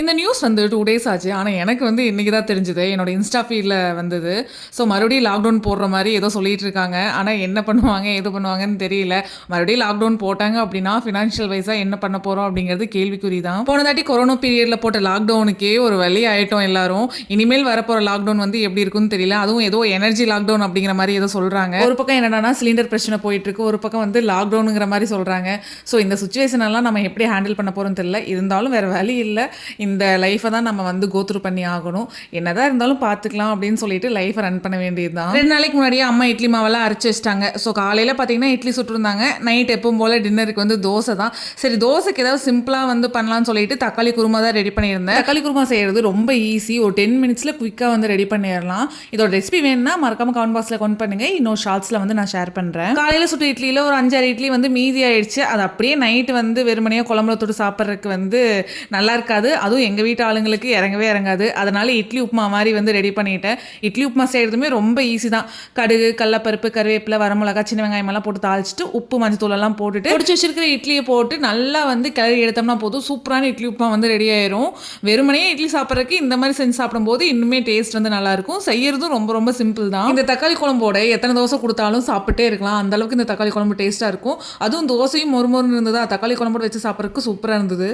இந்த நியூஸ் வந்து 2 டேஸ் ஆச்சு. ஆனா, எனக்கு வந்து இன்னைக்கு தான் தெரிஞ்சது. என்னோட இன்ஸ்டா ஃபீட்ல வந்தது. ஸோ, மறுபடியும் லாக்டவுன் போடுற மாரி ஏதோ சொல்லிட்டு இருக்காங்க. ஆனா, என்ன பண்ணுவாங்க, ஏது பண்ணுவாங்கன்னு தெரியல. மறுபடியும் லாக்டவுன் போட்டாங்க அப்படின்னா, ஃபினான்ஷியல் வைஸா என்ன பண்ண போறோம் அப்படிங்கிறது கேள்விக்குறி தான். போன தாட்டி கொரோனா பீரியட்ல போட்ட லாக்டவுனுக்கே ஒரு வழி ஆயிட்டோம் எல்லாரும். இனிமேல் வரப்போற லாக்டவுன் வந்து எப்படி இருக்கும்னு தெரியல. அதுவும் ஏதோ எனர்ஜி லாக்டவுன் அப்படிங்கிற மாரி ஏதோ சொல்றாங்க. ஒரு பக்கம் என்னடான்னா சிலிண்டர் பிரச்சனை போயிட்டு இருக்கு. ஒரு பக்கம் வந்து லாக்டவுனுங்கிற மாரி சொல்றாங்க. ஸோ, இந்த சிச்சுவேஷன் எல்லாம் நம்ம எப்படி ஹேண்டில் பண்ண போறோம்னு தெரியல. இருந்தாலும் வேற வழி இல்ல. இந்த லைஃப்பை தான் நம்ம வந்து கோத்ரூ பண்ணி ஆகணும். என்னதான் இருந்தாலும் பார்த்துக்கலாம் அப்படின்னு சொல்லிட்டு லைஃப்பை ரன் பண்ண வேண்டியது தான். 2 நாளைக்கு முன்னாடியே அம்மா இட்லி மாவெல்லாம் அரைச்சி வச்சிட்டாங்க. ஸோ காலையில் பார்த்தீங்கன்னா இட்லி சுட்டுருந்தாங்க. நைட் எப்பவும் போல் டின்னருக்கு வந்து தோசை தான். சரி தோசைக்கு ஏதாவது சிம்பிளாக வந்து பண்ணலான்னு சொல்லிட்டு தக்காளி குருமா தான் ரெடி பண்ணியிருந்தேன். தக்காளி குருமா செய்கிறது ரொம்ப ஈஸி. ஒரு 10 மினிட்ஸில் குயிக்காக வந்து ரெடி பண்ணிடலாம். இதோட ரெசிபி வேணும்னா மறக்காம கமெண்ட் பாக்ஸில் கமெண்ட் பண்ணுங்க. இன்னொரு ஷார்ட்ஸில் வந்து நான் ஷேர் பண்ணுறேன். காலையில் சுட்டு இட்லியில் ஒரு 5-6 இட்லி வந்து மீதி ஆயிடுச்சு. அது அப்படியே நைட்டு வந்து வெறுமனையாக குழம்புல தொட்டு சாப்பிட்றதுக்கு வந்து நல்லா இருக்காது. அதுவும் எங்கள் வீட்டு ஆளுங்களுக்கு இறங்கவே இறங்காது. அதனால இட்லி உப்புமா மாதிரி வந்து ரெடி பண்ணிட்டேன். இட்லி உப்புமா செய்கிறதுமே ரொம்ப ஈஸி தான். கடுகு, கடலப்பருப்பு, கருவேப்பிலை, வரமிளகா, சின்ன வெங்காயம் எல்லாம் போட்டு தாளிச்சிட்டு உப்பு மஞ்சத்தூள் எல்லாம் போட்டுட்டு பொடிச்சு வச்சிருக்கிற இட்லியை போட்டு நல்லா வந்து கிளறி எடுத்தோம்னா போதும் சூப்பரான இட்லி உப்புமா வந்து ரெடி ஆயிரும். வெறுமனையே இட்லி சாப்பிட்றதுக்கு இந்த மாதிரி செஞ்சு சாப்பிடும்போது இன்னுமே டேஸ்ட் வந்து நல்லா இருக்கும். செய்யறதும் ரொம்ப ரொம்ப சிம்பிள் தான். இந்த தக்காளி குழம்போட எத்தனை தோசை கொடுத்தாலும் சாப்பிட்டே இருக்கலாம். அந்த அளவுக்கு இந்த தக்காளி குழம்பு டேஸ்ட்டாக இருக்கும். அதுவும் தோசையும் மொறுமொறுன்னு இருந்ததா, தக்காளி குழம்போடு வச்சு சாப்பிட்றதுக்கு சூப்பராக இருந்தது.